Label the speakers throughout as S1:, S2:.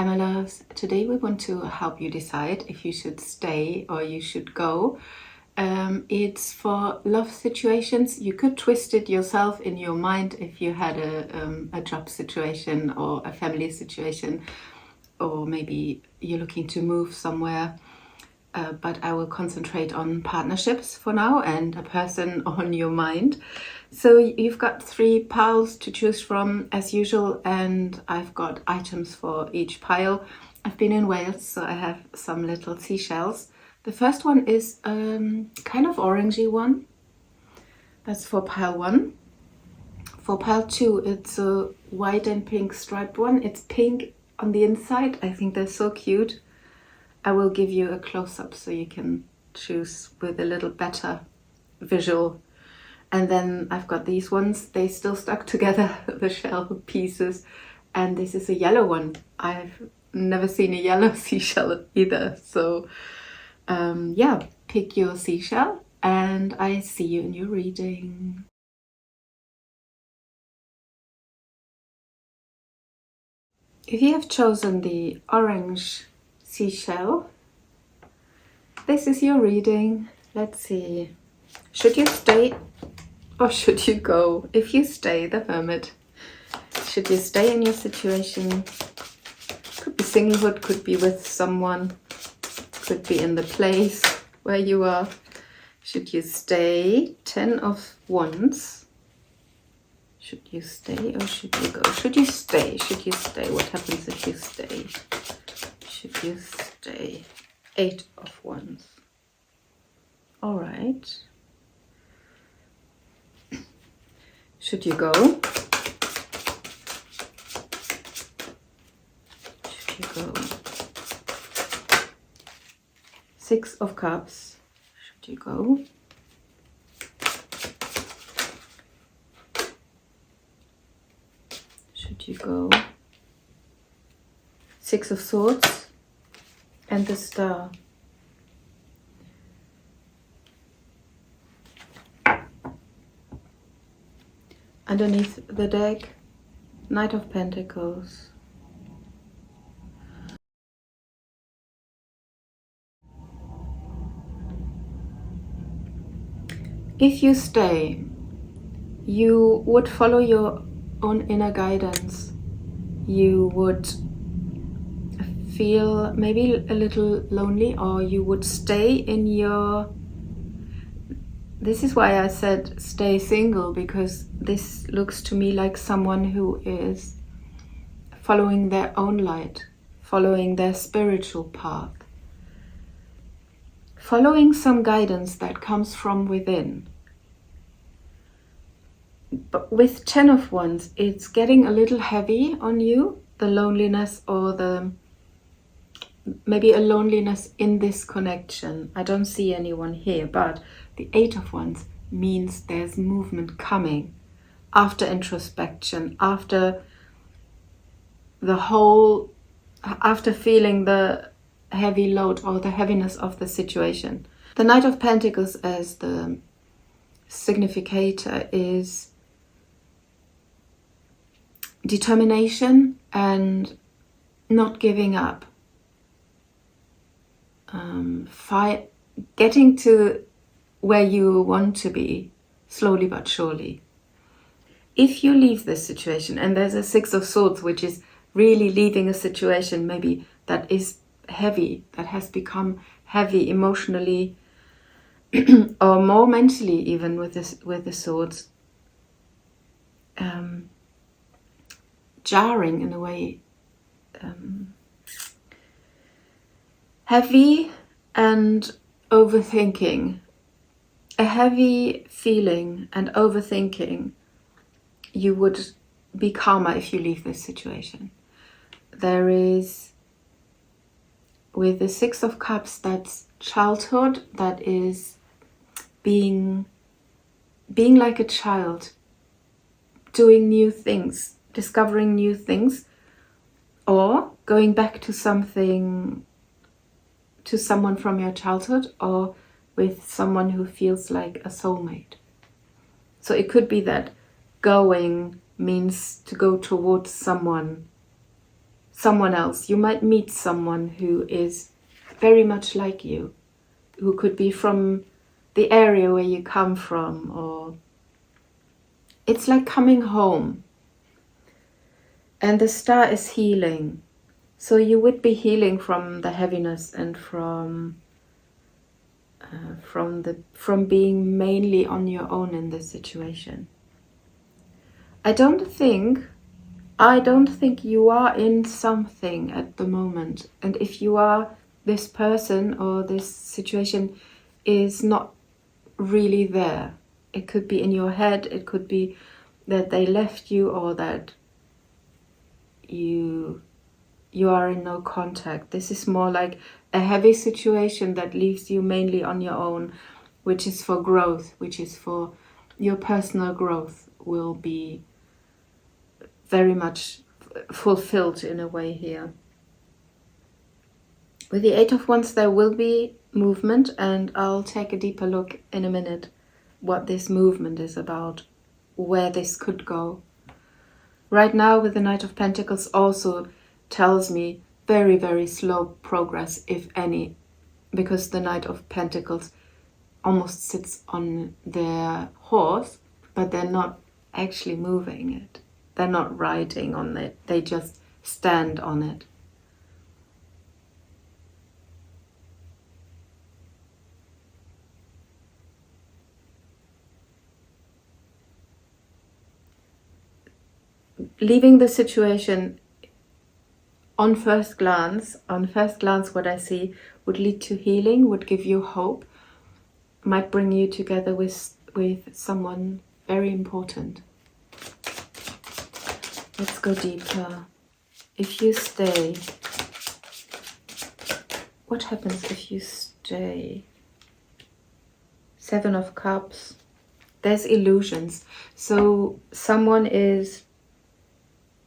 S1: Hi my loves, today we want to help you decide if you should stay or you should go. It's for love situations. You could twist it yourself in your mind if you had a job situation or a family situation, or maybe you're looking to move somewhere. But I will concentrate on partnerships for now and a person on your mind. So you've got 3 piles to choose from as usual, and I've got items for each pile. I've been in Wales, so I have some little seashells. The first one is kind of orangey one. That's for pile 1. For pile 2, it's a white and pink striped one. It's pink on the inside. I think they're so cute. I will give you a close-up so you can choose with a little better visual. And then I've got these ones. They still stuck together, the shell pieces. And this is a yellow one. I've never seen a yellow seashell either. So yeah, pick your seashell and I see you in your reading. If you have chosen the orange seashell, this is your reading. Let's see. Should you stay or should you go? If you stay, the Hermit. Should you stay in your situation? Could be singlehood, could be with someone, could be in the place where you are. Should you stay? 10 of Wands. Should you stay or should you go? Should you stay? Should you stay? What happens if you stay? Should you stay? 8 of Wands. All right. Should you go? Should you go? 6 of Cups. Should you go? Should you go? 6 of Swords and the Star. Underneath the deck, Knight of Pentacles. If you stay, you would follow your own inner guidance. You would feel maybe a little lonely, or you would stay in your... This is why I said stay single, because this looks to me like someone who is following their own light, following their spiritual path, following some guidance that comes from within. But with 10 of Wands, it's getting a little heavy on you, the loneliness, or the maybe a loneliness in this connection. I don't see anyone here, but the 8 of Wands means there's movement coming after introspection, after after feeling the heavy load or the heaviness of the situation. The Knight of Pentacles as the significator is determination and not giving up. Getting to where you want to be, slowly but surely. If you leave this situation, and there's a 6 of Swords, which is really leaving a situation maybe that is heavy, that has become heavy emotionally or more mentally, even with the Swords, jarring in a way, heavy and overthinking, a heavy feeling and overthinking. You would be calmer if you leave this situation. There is, with the 6 of Cups, that's childhood, that is being like a child, doing new things, discovering new things, or going back to something, to someone from your childhood, or with someone who feels like a soulmate. So it could be that going means to go towards someone someone else. You might meet someone who is very much like you, who could be from the area where you come from, or it's like coming home. And the star is healing. So you would be healing from the heaviness and from being mainly on your own in this situation. I don't think you are in something at the moment. And if you are, this person or this situation is not really there. It could be in your head, it could be that they left you, or that you are in no contact. This is more like a heavy situation that leaves you mainly on your own, which is for growth, which is for your personal growth, will be very much fulfilled in a way here. With the Eight of Wands there will be movement, and I'll take a deeper look in a minute what this movement is about, where this could go. Right now with the Knight of Pentacles also tells me very, very slow progress, if any, because the Knight of Pentacles almost sits on their horse, but they're not actually moving it. They're not riding on it. They just stand on it. Leaving the situation on first glance, what I see would lead to healing, would give you hope, might bring you together with someone very important. Let's go deeper. If you stay, what happens if you stay? Seven of Cups. There's illusions. So someone is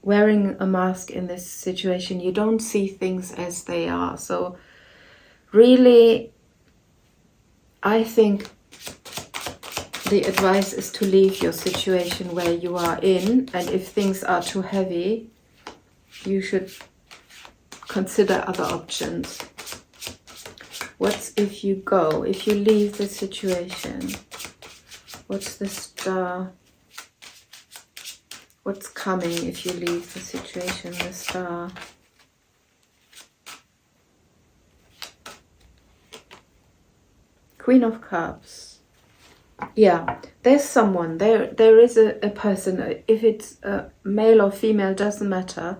S1: wearing a mask in this situation. You don't see things as they are. So really, I think the advice is to leave your situation where you are in, and if things are too heavy, you should consider other options. What if you go, if you leave the situation? What's the star? What's coming if you leave the situation, the star? Queen of Cups. Yeah, there's someone, there is a person, if it's male or female, doesn't matter.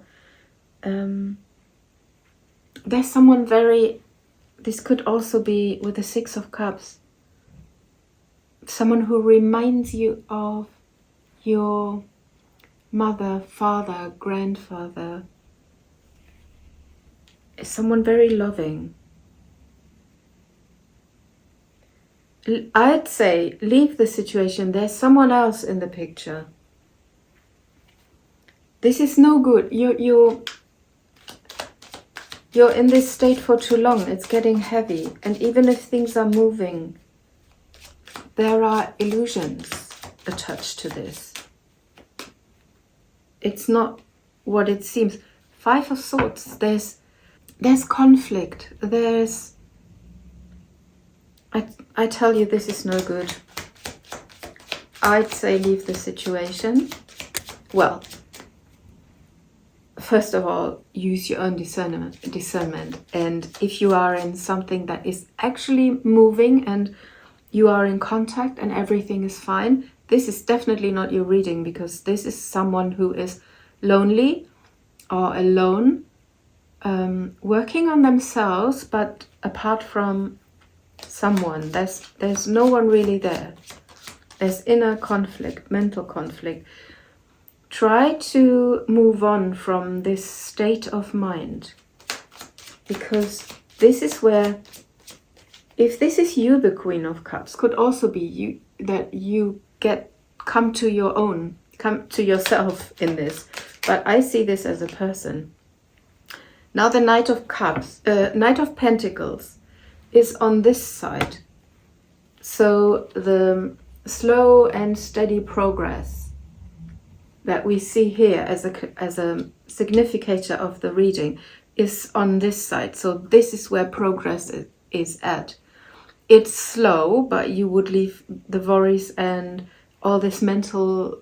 S1: There's someone very, this could also be with the Six of Cups, someone who reminds you of your mother, father, grandfather. Is someone very loving. I'd say leave the situation. There's someone else in the picture. This is no good. You're in this state for too long. It's getting heavy. And even if things are moving, there are illusions attached to this. It's not what it seems. Five of Swords. There's conflict. I tell you, this is no good. I'd say leave the situation. Well, first of all, use your own discernment. And if you are in something that is actually moving and you are in contact and everything is fine, this is definitely not your reading, because this is someone who is lonely or alone, working on themselves, but apart from someone, there's no one really there. There's inner conflict, mental conflict. Try to move on from this state of mind, because this is where, if this is you, the Queen of Cups, could also be you, that you come to your own, come to yourself in this. But I see this as a person. Now the Knight of Cups, Knight of Pentacles is on this side. So the slow and steady progress. that we see here as a significator of the reading is on this side. So this is where progress is at. It's slow, but you would leave the worries and all this mental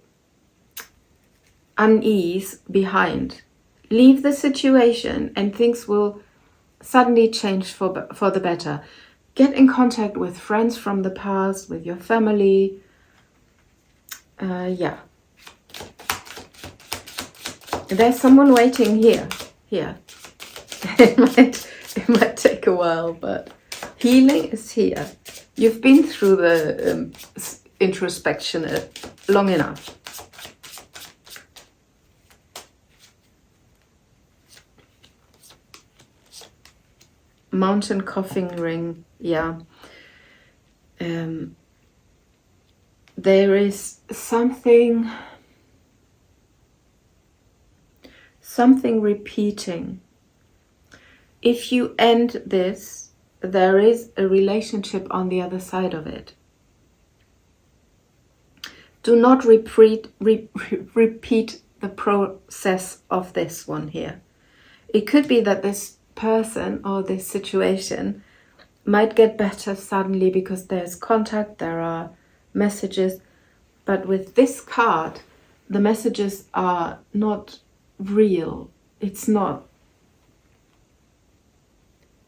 S1: unease behind. Leave the situation and things will suddenly change for the better. Get in contact with friends from the past, with your family. Yeah. There's someone waiting here. It might take a while, but healing is here. You've been through the introspection long enough. Mountain coughing ring, yeah. There is something repeating. If you end this, there is a relationship on the other side of it. Do not repeat the process of this one here. It could be that this person or this situation might get better suddenly because there's contact, there are messages, but with this card, the messages are not real. It's not.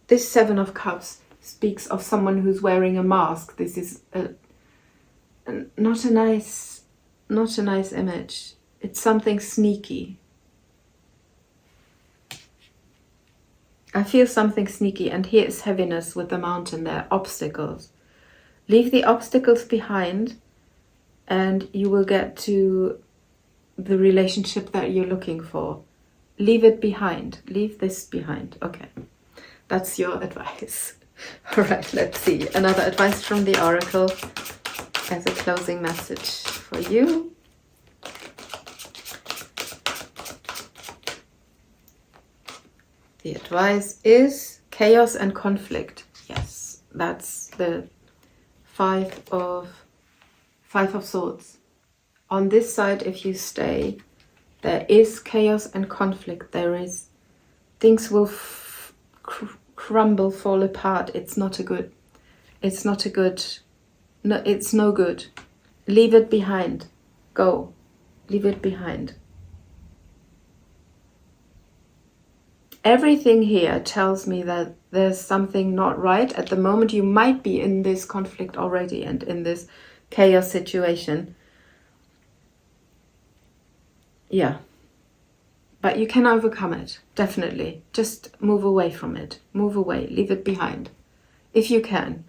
S1: This Seven of Cups speaks of someone who's wearing a mask. This is not a nice image. It's something sneaky. I feel something sneaky, and here is heaviness with the mountain. There are obstacles. Leave the obstacles behind and you will get to the relationship that you're looking for. Leave it behind. Leave this behind. Okay, that's your advice. All right, let's see. Another advice from the Oracle as a closing message for you. The advice is chaos and conflict. Yes, that's the Five of Swords. On this side, if you stay, there is chaos and conflict. There is, things will crumble, fall apart. It's no good. No, it's no good. Leave it behind. Go. Leave it behind. Everything here tells me that there's something not right. At the moment, you might be in this conflict already and in this chaos situation. Yeah. But you can overcome it, definitely. Just move away from it. Move away. Leave it behind. If you can.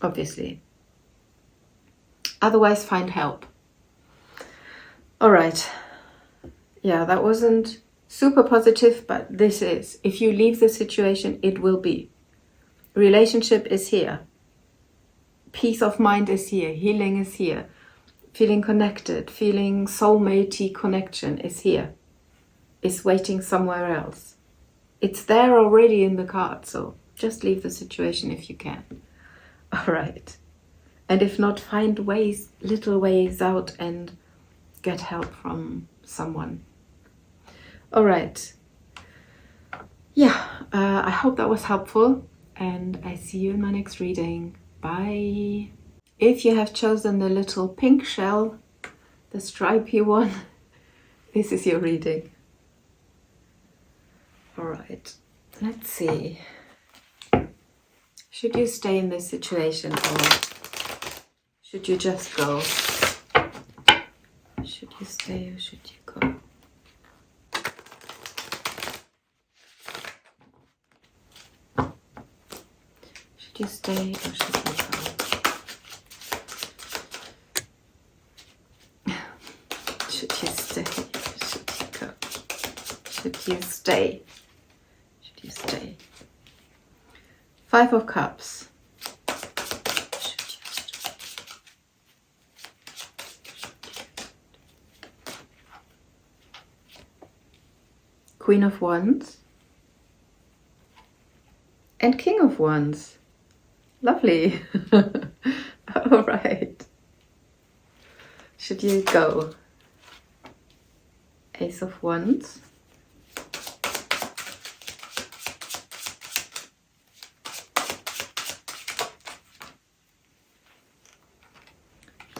S1: Obviously. Otherwise, find help. All right. Yeah, that wasn't super positive, but this is. If you leave the situation, it will be. Relationship is here. Peace of mind is here. Healing is here. Feeling connected, feeling soulmate-y connection is here. It's waiting somewhere else. It's there already in the card, so just leave the situation if you can. All right. And if not, find ways, little ways out and get help from someone. All right. Yeah, I hope that was helpful, and I see you in my next reading. Bye. If you have chosen the little pink shell, the stripy one, this is your reading. All right, let's see. Should you stay in this situation or should you just go? Should you stay or should you go? Should you stay or should you go? Should you stay? Should you go? Should you stay? Should you stay? Five of Cups. Should you stay? Queen of Wands. And King of Wands. Lovely. All right. Should you go? Ace of Wands.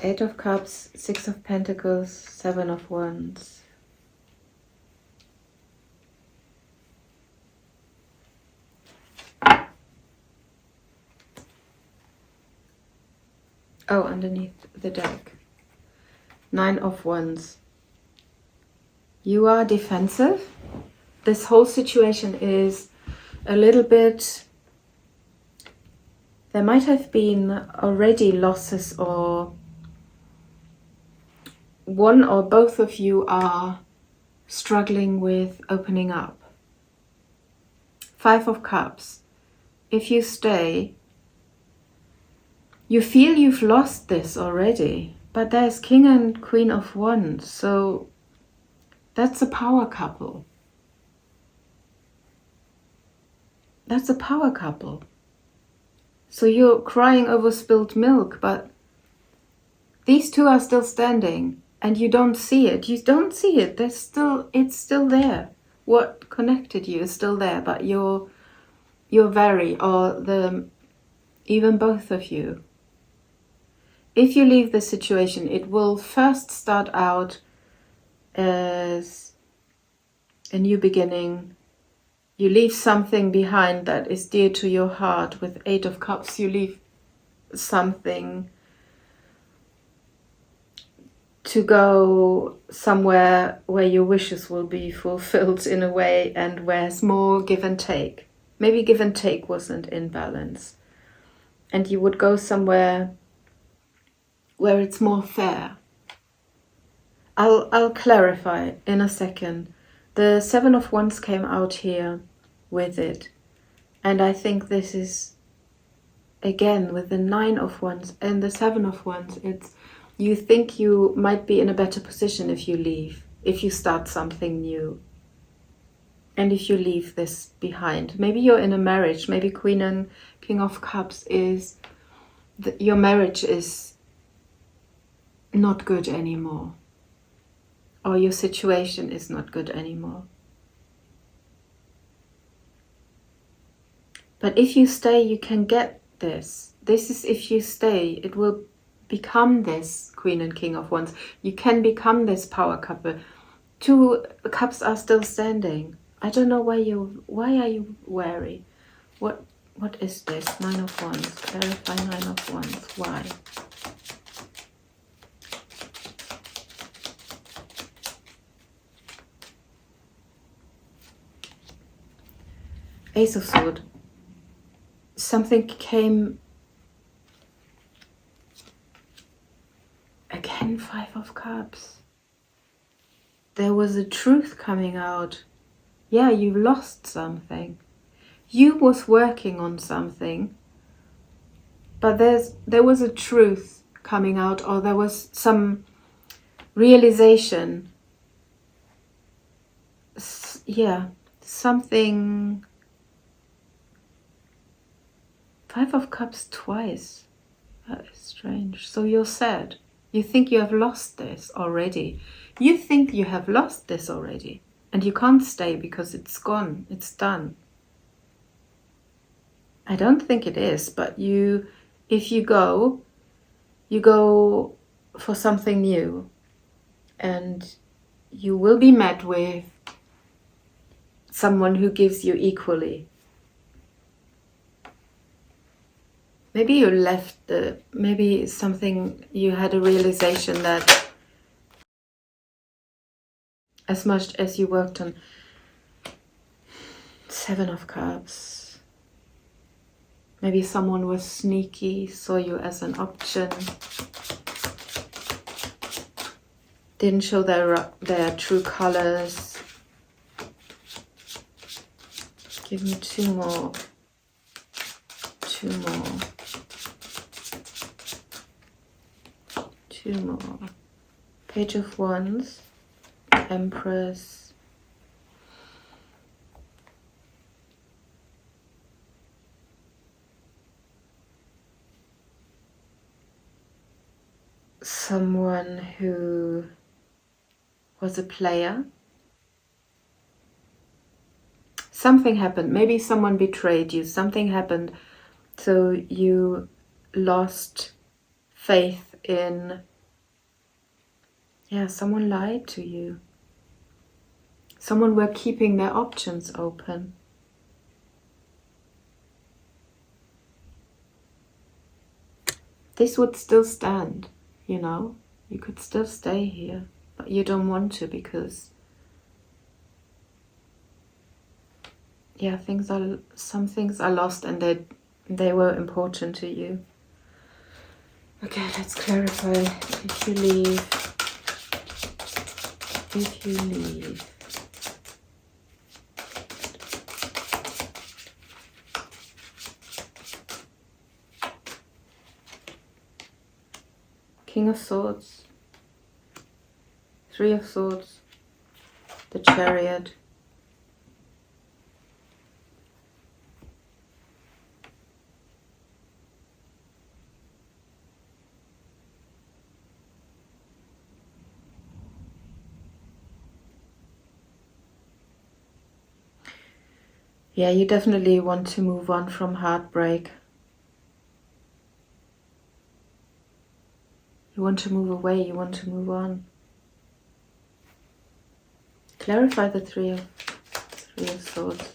S1: Eight of Cups, Six of Pentacles, Seven of Wands. Oh, underneath the deck. Nine of Wands. You are defensive. This whole situation is a little bit... There might have been already losses, or one or both of you are struggling with opening up. Five of Cups. If you stay, you feel you've lost this already, but there's King and Queen of Wands, so that's a power couple. That's a power couple. So you're crying over spilled milk, but these two are still standing and you don't see it. You don't see it. It's still there. What connected you is still there, but you're even both of you. If you leave the situation, it will first start out as a new beginning. You leave something behind that is dear to your heart. With Eight of Cups, you leave something to go somewhere where your wishes will be fulfilled in a way, and where it's more give and take. Maybe give and take wasn't in balance. And you would go somewhere where it's more fair. I'll clarify in a second. The Seven of Wands came out here with it. And I think this is, again, with the Nine of Wands and the Seven of Wands, it's you think you might be in a better position if you leave, if you start something new. And if you leave this behind. Maybe you're in a marriage. Maybe Queen and King of Cups is, your marriage is not good anymore. Or your situation is not good anymore. But if you stay, you can get this. This is if you stay, it will become this Queen and King of Wands. You can become this power couple. Two cups are still standing. I don't know why are you wary? What is this? Nine of Wands. Clarify Nine of Wands. Why? Ace of Swords. Something came... Again, Five of Cups. There was a truth coming out. Yeah, you lost something. You was working on something. But there was a truth coming out, or there was some realization. Yeah, something... Five of Cups twice. That is strange. So you're sad. You think you have lost this already. You think you have lost this already. And you can't stay because it's gone. It's done. I don't think it is, but if you go for something new. And you will be met with someone who gives you equally. Maybe you left maybe something, you had a realization that as much as you worked on Seven of Cups, maybe someone was sneaky, saw you as an option, didn't show their true colors. Give me two more. Two more. Page of Wands, Empress, someone who was a player, Something happened. Maybe someone betrayed you. Something happened. So you lost faith in, yeah, someone lied to you. Someone were keeping their options open. This would still stand, you know. You could still stay here, but you don't want to because, yeah, some things are lost and they were important to you. Okay, let's clarify. If you leave. If you leave. King of Swords, Three of Swords, the Chariot, yeah, you definitely want to move on from heartbreak. You want to move away, you want to move on. Clarify the Three of Swords.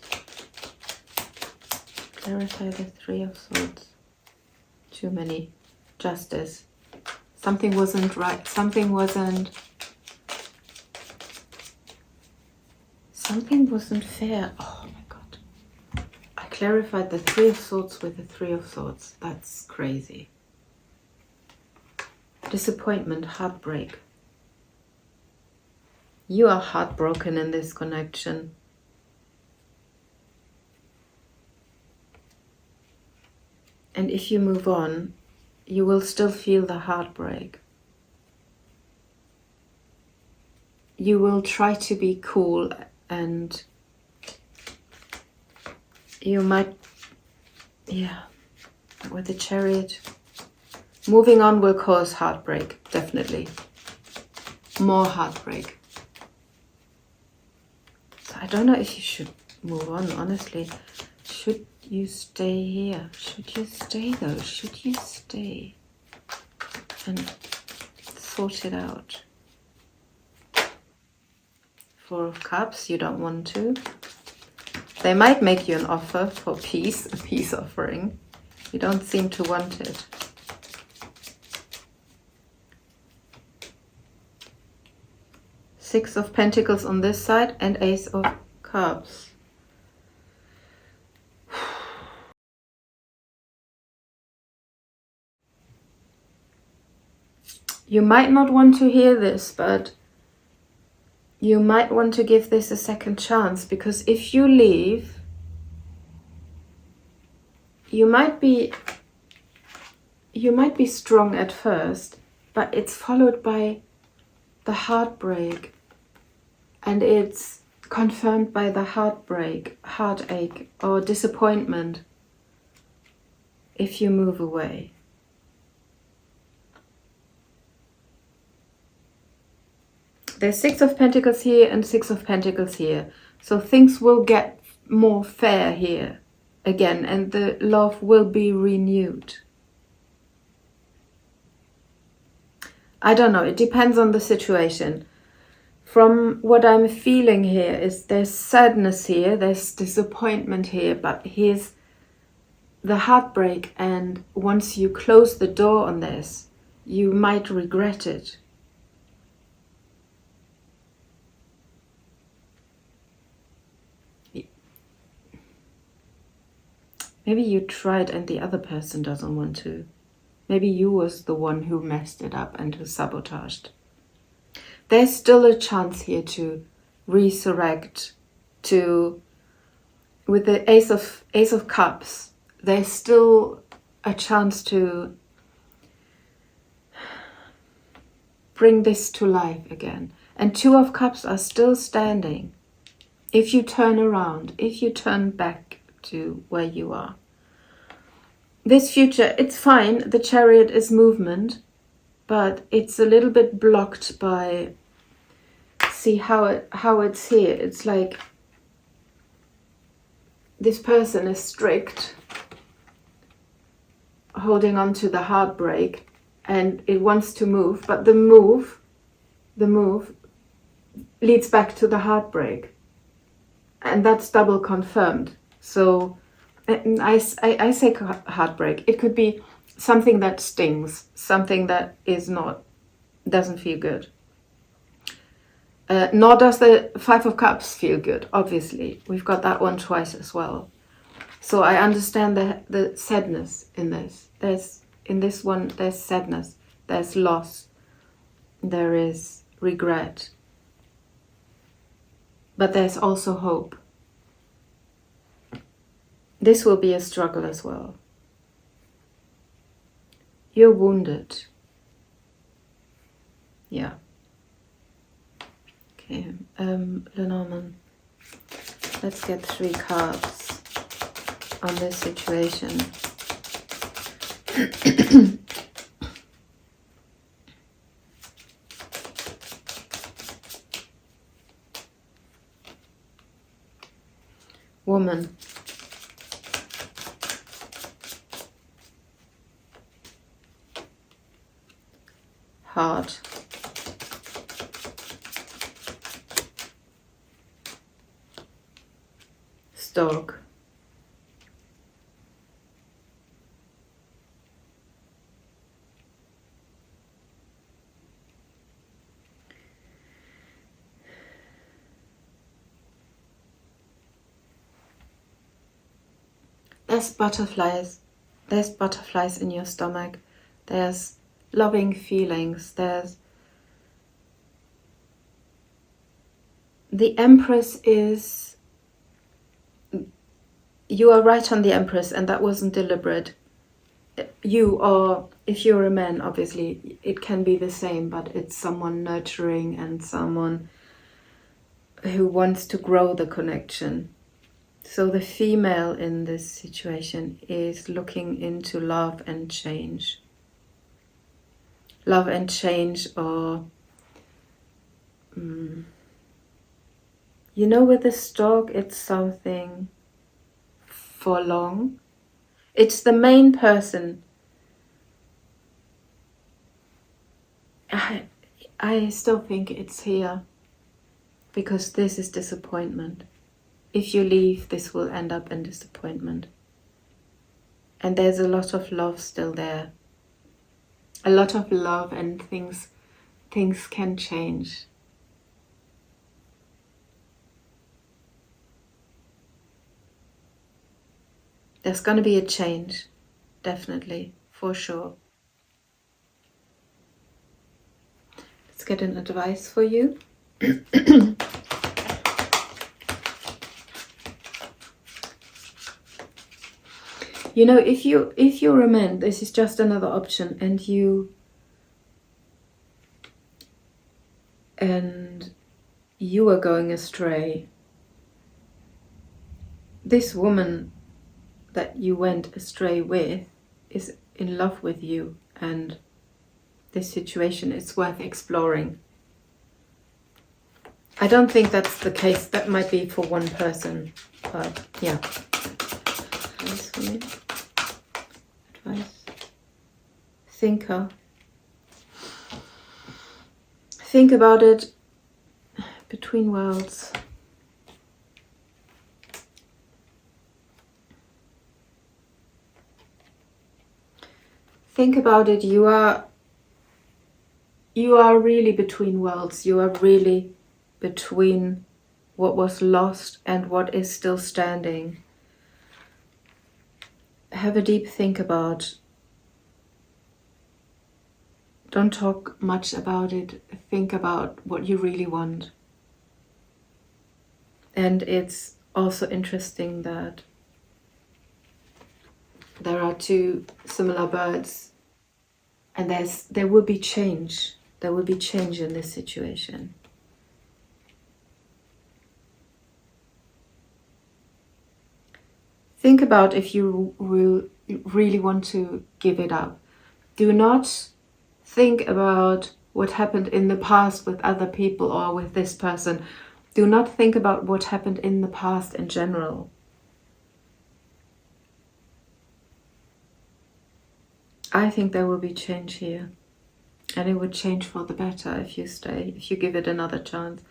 S1: Clarify the Three of Swords. Too many. Justice. Something wasn't right. Something wasn't fair. Oh my god. I clarified the Three of Swords with the Three of Swords. That's crazy. Disappointment, heartbreak. You are heartbroken in this connection. And if you move on, you will still feel the heartbreak. You will try to be cool and you might, yeah, with the Chariot. Moving on will cause heartbreak, definitely. More heartbreak. So I don't know if you should move on, honestly. Should you stay here? Should you stay though? Should you stay and sort it out? Four of Cups, you don't want to. They might make you an offer for peace, a peace offering. You don't seem to want it. Six of Pentacles on this side and Ace of Cups. You might not want to hear this, but you might want to give this a second chance, because if you leave, you might be strong at first, but it's followed by the heartbreak, and it's confirmed by the heartache or disappointment if you move away. There's Six of Pentacles here and Six of Pentacles here. So things will get more fair here again, and the love will be renewed. I don't know, it depends on the situation. From what I'm feeling here is there's sadness here, there's disappointment here, but here's the heartbreak, and once you close the door on this, you might regret it. Maybe you tried and the other person doesn't want to. Maybe you was the one who messed it up and who sabotaged. There's still a chance here to resurrect, with the Ace of Cups, there's still a chance to bring this to life again. And Two of Cups are still standing. If you turn around, if you turn back to where you are. This future, it's fine. The Chariot is movement, but it's a little bit blocked by, see how it's here. It's like this person is strict, holding on to the heartbreak, and it wants to move, but the move leads back to the heartbreak, and that's double confirmed. So I say heartbreak. It could be something that stings, something that doesn't feel good. Nor does the Five of Cups feel good, obviously. We've got that one twice as well. So I understand the sadness in this. In this one, there's sadness, there's loss, there is regret. But there's also hope. This will be a struggle as well. You're wounded. Yeah. Okay, Lenormand. Let's get 3 cards on this situation. Woman. Heart. Stork. There's butterflies. There's butterflies in your stomach. There's loving feelings. There's the Empress is... You are right on the Empress, and that wasn't deliberate. You, or if you're a man, obviously, it can be the same, but it's someone nurturing and someone who wants to grow the connection. So the female in this situation is looking into love and change. Love and change, or you know, with the stork, it's something for long. It's the main person. I still think it's here, because this is disappointment. If you leave, this will end up in disappointment. And there's a lot of love still there. A lot of love, and things can change. There's going to be a change, definitely, for sure. Let's get an advice for you. You know, if you're a man, this is just another option, and you are going astray. This woman that you went astray with is in love with you, and this situation is worth exploring. I don't think that's the case. That might be for one person, but yeah. Advice for me. Advice. Thinker. Think about it. Between worlds. Think about it. You are really between worlds. You are really between what was lost and what is still standing. Have a deep think about. Don't talk much about it. Think about what you really want. And it's also interesting that there are 2 similar birds, and there will be change. There will be change in this situation. Think about if you will really want to give it up. Do not think about what happened in the past with other people or with this person. Do not think about what happened in the past in general. I think there will be change here. And it would change for the better if you stay, if you give it another chance.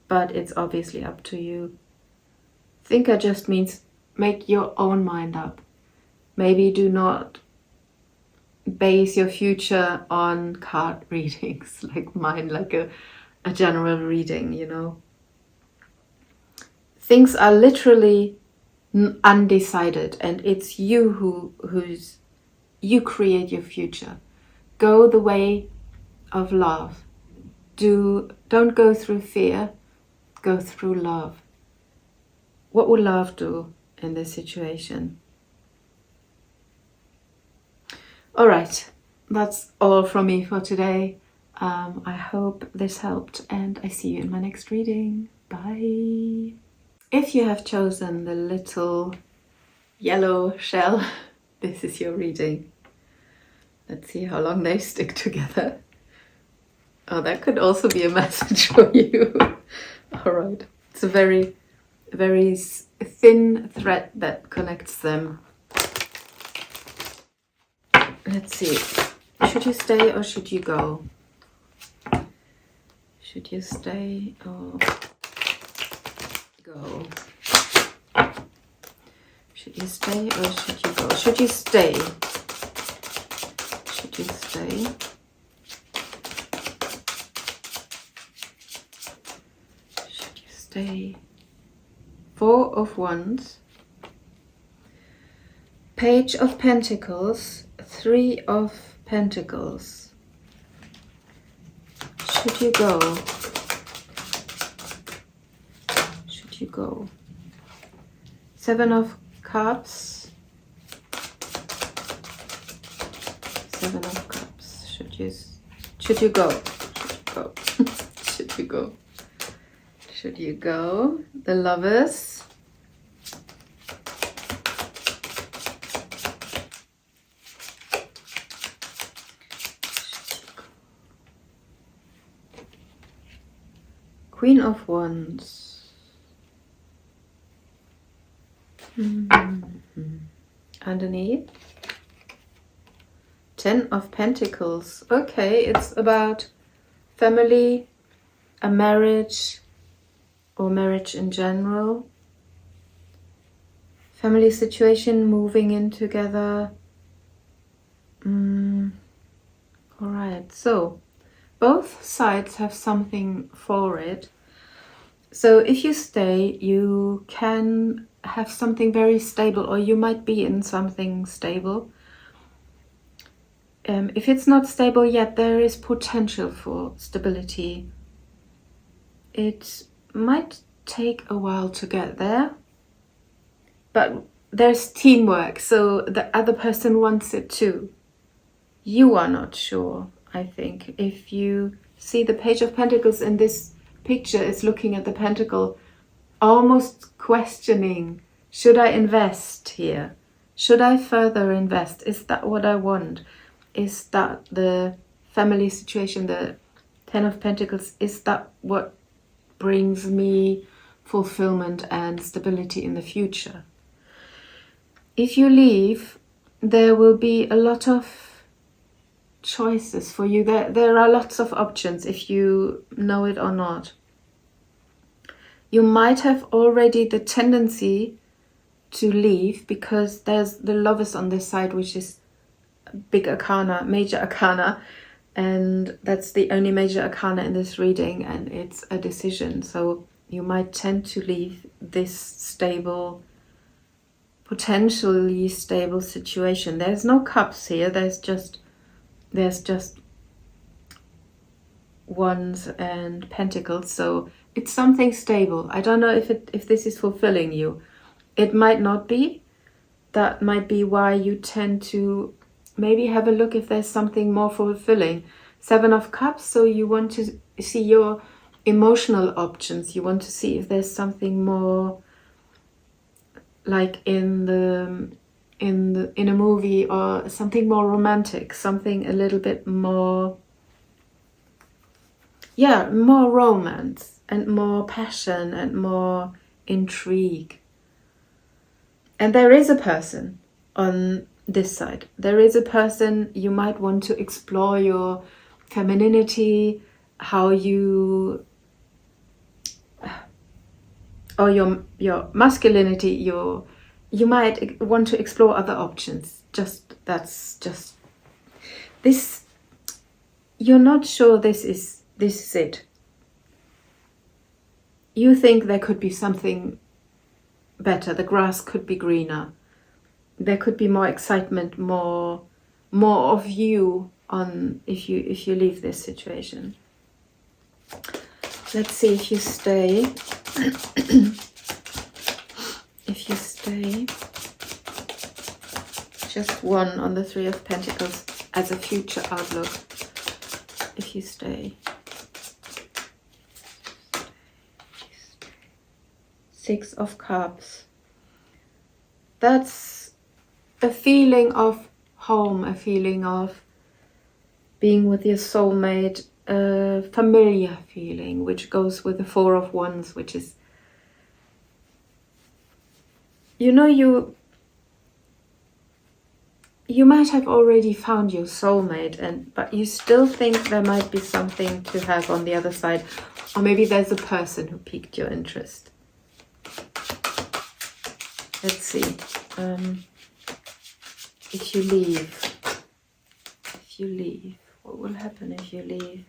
S1: But it's obviously up to you. Thinker just means make your own mind up. Maybe do not base your future on card readings like mine, like a general reading, you know. Things are literally undecided, and it's you you create your future. Go the way of love. Don't go through fear, go through love. What would love do in this situation? All right, that's all from me for today. I hope this helped, and I see you in my next reading. Bye. If you have chosen the little yellow shell, this is your reading. Let's see how long they stick together. Oh, that could also be a message for you. All right, it's a very, very thin thread that connects them. Let's see. Should you stay or should you go? Should you stay or go? Should you stay or should you go? Should you stay? Should you stay? Should you stay? 4 of Wands. Page of Pentacles. 3 of Pentacles. Should you go? Should you go? 7 of Cups. 7 of Cups. Should you go? Should you go? Should you go? Should you go? The Lovers. Queen of Wands. Underneath. 10 of Pentacles. Okay, it's about family, a marriage, or marriage in general. Family situation, moving in together. Alright, so both sides have something for it. So if you stay, you can have something very stable, or you might be in something stable. If it's not stable yet, there is potential for stability. It might take a while to get there, but there's teamwork, so the other person wants it too. You are not sure, I think. If you see the Page of Pentacles in this picture is looking at the pentacle, almost questioning, should I invest here? Should I further invest? Is that what I want? Is that the family situation, the 10 of Pentacles, is that what brings me fulfillment and stability in the future? If you leave, there will be a lot of choices for you. There are lots of options if you know it or not. You might have already the tendency to leave because there's the Lovers on this side, which is big arcana, major arcana, and that's the only major arcana in this reading, and it's a decision. So you might tend to leave this stable, potentially stable situation. There's no cups here, there's just Wands and Pentacles, so it's something stable. I don't know if this is fulfilling you. It might not be. That might be why you tend to maybe have a look if there's something more fulfilling. 7 of Cups, so you want to see your emotional options. You want to see if there's something more, like in a movie, or something more romantic, something a little bit more, yeah, more romance and more passion and more intrigue. And there is a person on this side. There is a person, you might want to explore your femininity, how you, or your masculinity, you might want to explore other options. That's just this. You're not sure this is it. You think there could be something better. The grass could be greener. There could be more excitement, more of you on if you leave this situation. Let's see if you stay. If you stay. Just one on the Three of Pentacles as a future outlook. If you stay. Six of Cups. That's a feeling of home, a feeling of being with your soulmate, a familiar feeling, which goes with the Four of Wands, which is, you know, you might have already found your soulmate, but you still think there might be something to have on the other side, or maybe there's a person who piqued your interest. Let's see. If you leave, what will happen if you leave?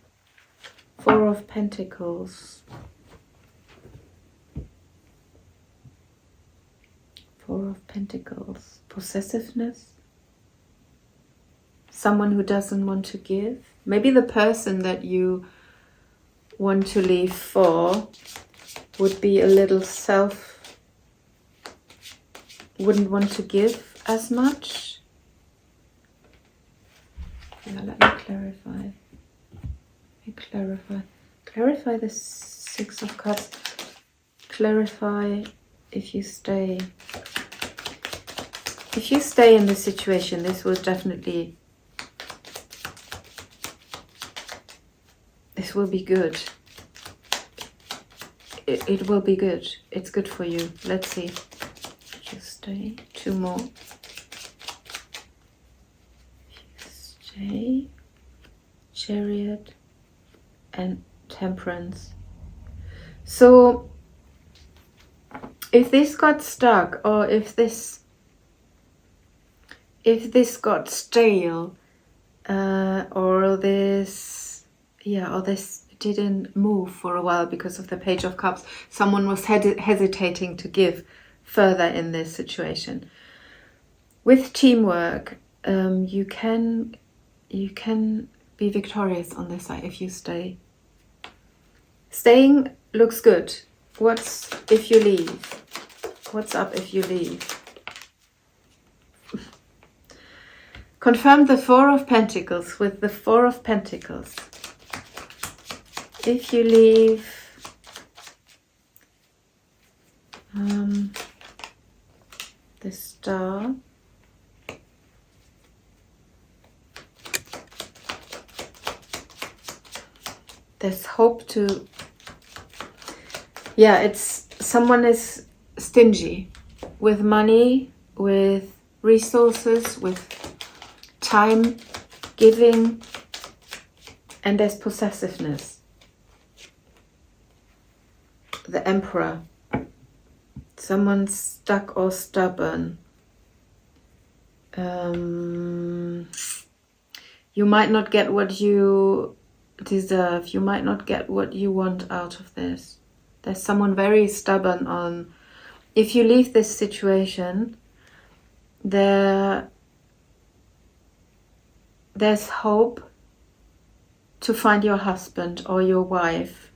S1: Four of Pentacles. Four of Pentacles. Possessiveness. Someone who doesn't want to give. Maybe the person that you want to leave for would be a little wouldn't want to give as much. Yeah, let me clarify. Clarify the Six of Cups. Clarify if you stay. If you stay in this situation, this will definitely, this will be good. It will be good. It's good for you. Let's see. Just stay. Two more. Stay. Chariot and Temperance. So if this got stuck, or if this got stale, or this didn't move for a while because of the Page of Cups, someone was hesitating to give further in this situation. With teamwork, you can be victorious on this side if you stay. Staying looks good. What's if you leave? What's up if you leave? Confirm the Four of Pentacles with the Four of Pentacles. If you leave, the Star. There's hope to, it's someone is stingy with money, with resources, with time, giving, and there's possessiveness. The Emperor. Someone's stuck or stubborn. You might not get what you deserve. You might not get what you want out of this. There's someone very stubborn on, if you leave this situation, there's hope to find your husband or your wife.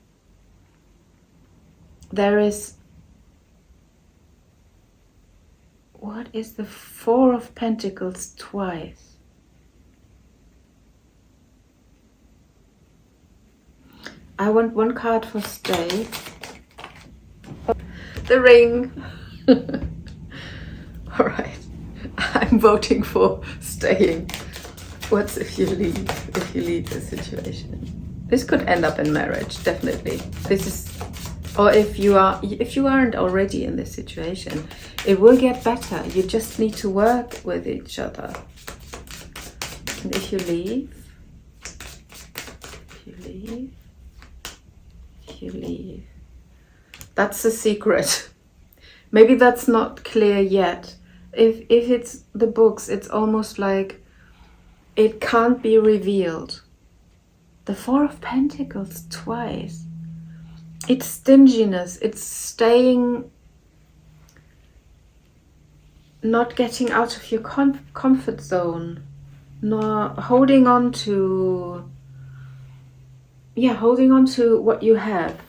S1: There is, what is the Four of Pentacles twice? I want one card for stay. The Ring. All right. I'm voting for staying. What's if you leave the situation? This could end up in marriage, definitely. This is Or if you aren't already in this situation, it will get better. You just need to work with each other. And if you leave, that's the secret. Maybe that's not clear yet. If it's the books, it's almost like it can't be revealed. The Four of Pentacles twice. It's stinginess. It's staying, not getting out of your comfort zone, nor holding on to, holding on to what you have.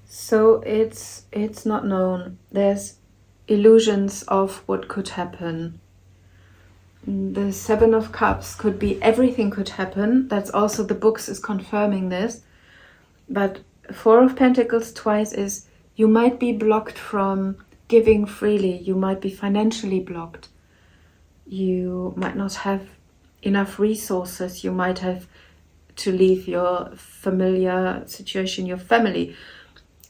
S1: So it's not known. There's illusions of what could happen. The Seven of Cups could be everything could happen. That's also the books is confirming this. But Four of Pentacles twice is you might be blocked from giving freely. You might be financially blocked. You might not have enough resources. You might have to leave your familiar situation, your family.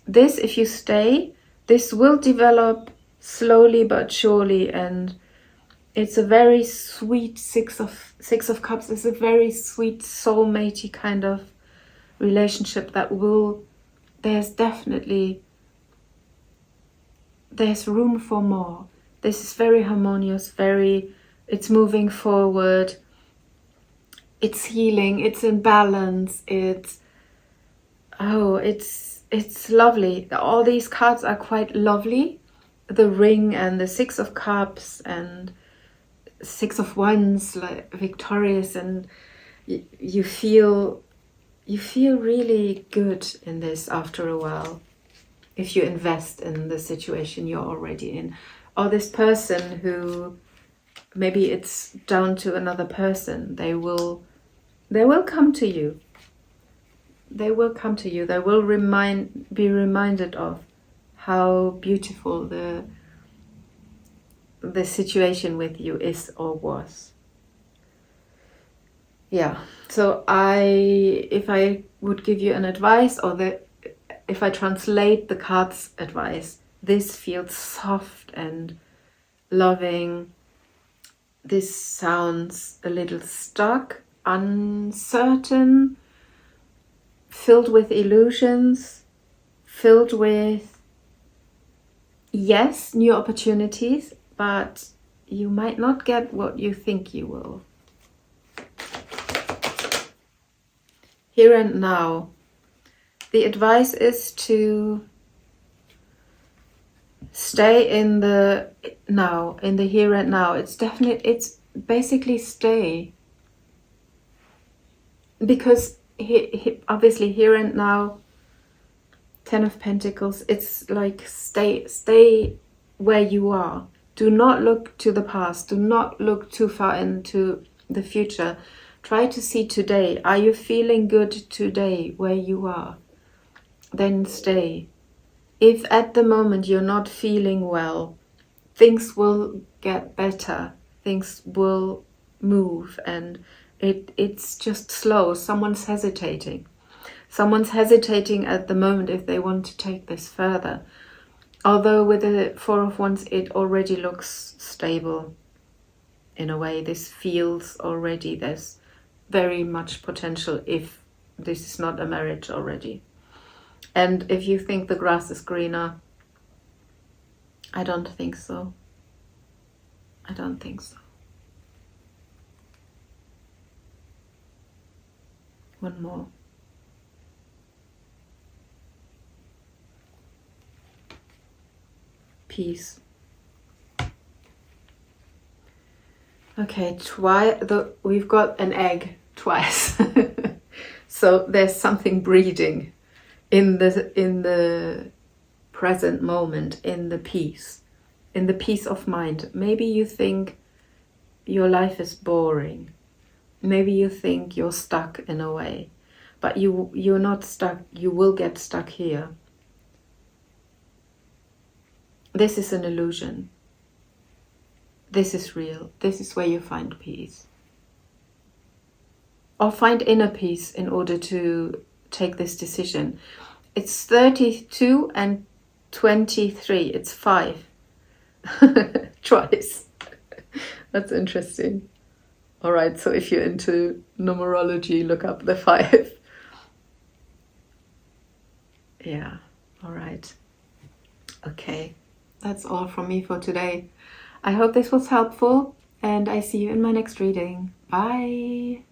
S1: This, if you stay, this will develop slowly but surely, and it's a very sweet Six of Cups. It's a very sweet soulmatey kind of relationship that will, there's room for more. This is very harmonious, it's moving forward, it's healing, it's in balance, it's lovely. All these cards are quite lovely. The Ring and the Six of Cups and Six of Wands, like victorious, and you feel really good in this after a while if you invest in the situation you're already in. Or this person who, maybe it's down to another person, they will come to you. They will come to you. They will be reminded of how beautiful the situation with you is or was. Yeah. So if I would give you an advice, or if I translate the cards' advice, this feels soft and loving. This sounds a little stuck, uncertain, filled with illusions, filled with, yes, new opportunities, but you might not get what you think you will. Here and now. The advice is to stay in the now, in the here and now. It's basically stay. Because obviously here and now, Ten of Pentacles, it's like stay where you are. Do not look to the past. Do not look too far into the future. Try to see today. Are you feeling good today where you are? Then stay. If at the moment you're not feeling well, things will get better. Things will move, and it's just slow. Someone's hesitating. Someone's hesitating at the moment if they want to take this further. Although with the Four of Wands, it already looks stable. In a way, this feels already, there's very much potential if this is not a marriage already. And if you think the grass is greener, I don't think so. I don't think so. One more. Peace. Okay, we've got an egg twice. So there's something breeding in the present moment, in the peace of mind. Maybe you think your life is boring. Maybe you think you're stuck in a way, but you're not stuck. You will get stuck here. This is an illusion. this is real. This is where you find peace. Or find inner peace in order to take this decision. It's 32 and 23. It's 5. Twice. That's interesting. All right, so if you're into numerology, look up the 5. Yeah, all right. Okay, that's all from me for today. I hope this was helpful, and I see you in my next reading. Bye!